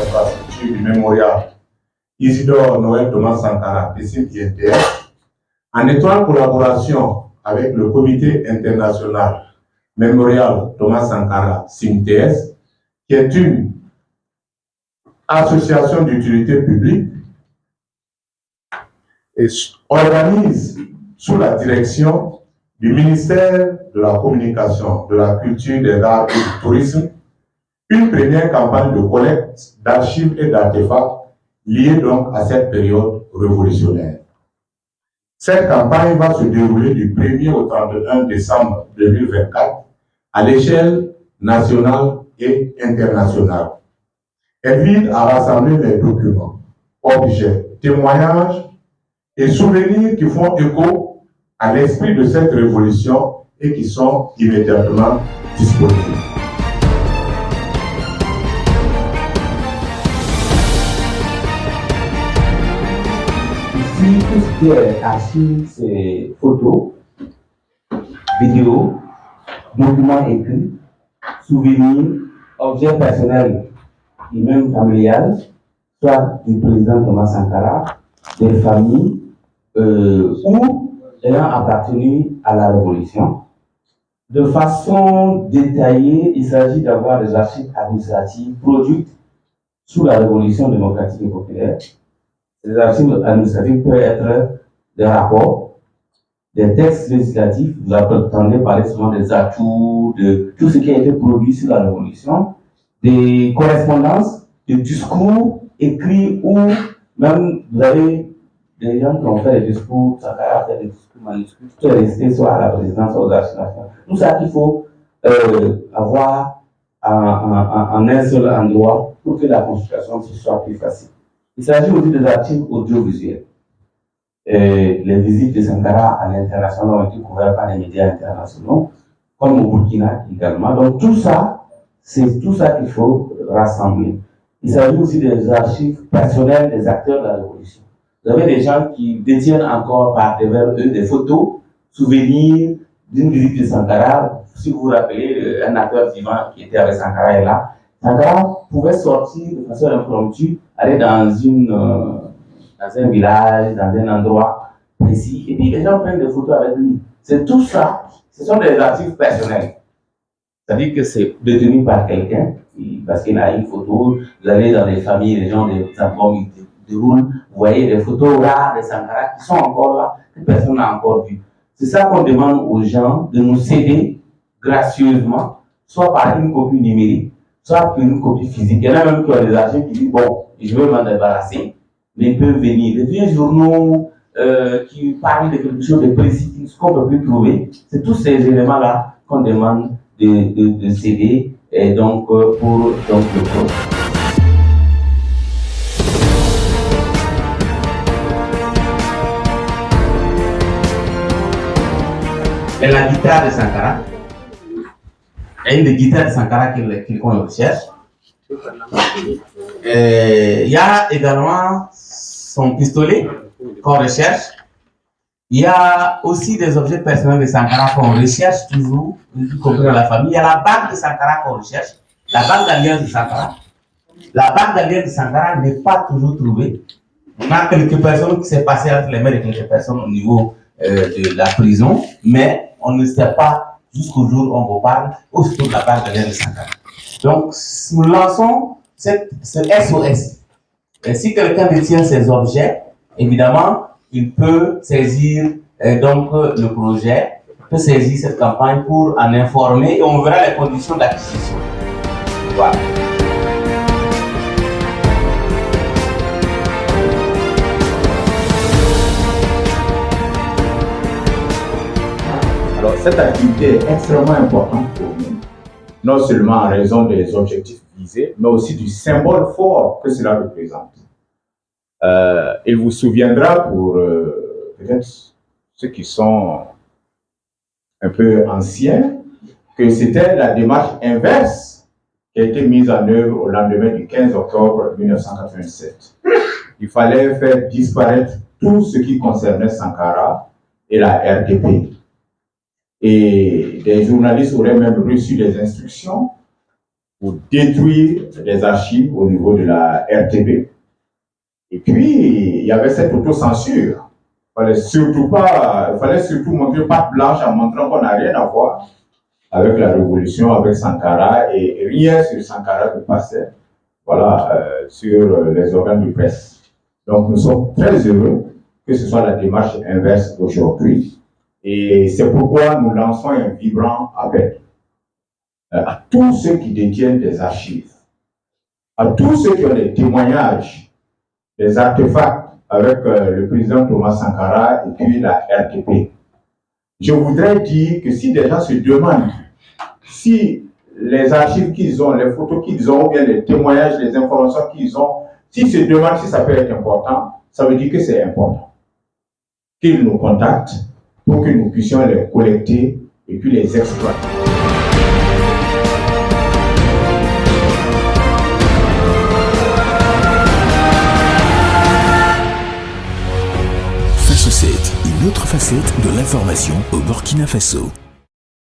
infrastructures du mémorial Isidore Noël Thomas Sankara, PCINTS, en étroite collaboration avec le Comité international Mémorial Thomas Sankara, CIMTS, qui est une association d'utilité publique, et organise sous la direction du ministère de la Communication, de la Culture, des Arts et du Tourisme une première campagne de collecte d'archives et d'artefacts liés donc à cette période révolutionnaire. Cette campagne va se dérouler du 1er au 31 décembre 2024 à l'échelle nationale et internationale. Elle vise à rassembler les documents, objets, témoignages et souvenirs qui font écho à l'esprit de cette révolution et qui sont immédiatement disponibles. Ici, tout ce qui est archives, c'est photos, vidéos, documents écrits, souvenirs, objets personnels et même familiales, soit du président Thomas Sankara, des familles ou ayant appartenu à la Révolution. De façon détaillée, il s'agit d'avoir des archives administratives produites sous la Révolution démocratique et populaire. Ces archives administratives peuvent être des rapports, des textes législatifs, vous entendez parler souvent des atouts, de tout ce qui a été produit sous la Révolution, des correspondances, des discours écrits ou même, vous avez des gens qui ont fait des discours, Sankara a fait des discours manuscrits, tout est resté soit à la présidence, soit aux archives nationales. Tout ça qu'il faut avoir en un seul endroit pour que la consultation soit plus facile. Il s'agit aussi des archives audiovisuels. Les visites de Sankara à l'international ont été couvertes par les médias internationaux, comme au Burkina également. Donc tout ça, c'est tout ça qu'il faut rassembler. Il s'agit aussi des archives personnelles des acteurs de la Révolution. Vous avez des gens qui détiennent encore par devers eux des photos, souvenirs d'une visite de Sankara. Si vous vous rappelez, un acteur vivant qui était avec Sankara est là. Sankara pouvait sortir de façon impromptue, aller dans un village, dans un endroit précis, et puis les gens prennent des photos avec lui. C'est tout ça, ce sont des archives personnels. C'est-à-dire que c'est détenu par quelqu'un, parce qu'il a une photo. Vous allez dans les familles, les gens, des enfants, ils déroulent, vous voyez des photos rares de Sankara qui sont encore là, que personne n'a encore vu. C'est ça qu'on demande aux gens de nous céder gracieusement, soit par une copie numérique, soit par une copie physique. Il y en a même qui ont des archives qui disent, bon, je veux m'en débarrasser, mais ils peuvent venir. Les vieux journaux qui parlent de quelque chose de précis, qu'on ne peut plus trouver, c'est tous ces éléments-là qu'on demande de céder et donc, pour le projet. Et la guitare de Sankara, il y a une des guitares de Sankara qu'on recherche. Il y a également son pistolet qu'on recherche. Il y a aussi des objets personnels de Sankara qu'on recherche toujours, y compris dans la famille. Il y a la bague de Sankara qu'on recherche, la bague d'alliance de Sankara. La bague d'alliance de Sankara n'est pas toujours trouvée. On a quelques personnes qui s'est passé entre les mains de quelques personnes au niveau de la prison, mais on ne sait pas jusqu'au jour où on vous parle autour de la bague d'alliance de Sankara. Donc, nous lançons ce SOS. Et si quelqu'un détient ces objets, évidemment, il peut saisir donc le projet, peut saisir cette campagne pour en informer et on verra les conditions d'acquisition. Voilà. Alors, cette activité est extrêmement importante pour nous, non seulement en raison des objectifs visés, mais aussi du symbole fort que cela représente. Il vous souviendra, pour peut-être ceux qui sont un peu anciens, que c'était la démarche inverse qui a été mise en œuvre au lendemain du 15 octobre 1987. Il fallait faire disparaître tout ce qui concernait Sankara et la RDP. Et des journalistes auraient même reçu des instructions pour détruire les archives au niveau de la RTB. Et puis, il y avait cette autocensure. Il fallait surtout montrer patte blanche en montrant qu'on n'a rien à voir avec la révolution, avec Sankara, et rien sur Sankara ne passait, voilà, sur les organes de presse. Donc, nous sommes très heureux que ce soit la démarche inverse aujourd'hui. Et c'est pourquoi nous lançons un vibrant appel à tous ceux qui détiennent des archives, à tous ceux qui ont des témoignages, des artefacts avec le président Thomas Sankara et puis la RTP. Je voudrais dire que si des gens se demandent si les archives qu'ils ont, les photos qu'ils ont, ou bien les témoignages, les informations qu'ils ont, s'ils se demandent si ça peut être important, ça veut dire que c'est important. Qu'ils nous contactent pour que nous puissions les collecter et puis les exploiter. Faso 7, une autre facette de l'information au Burkina Faso.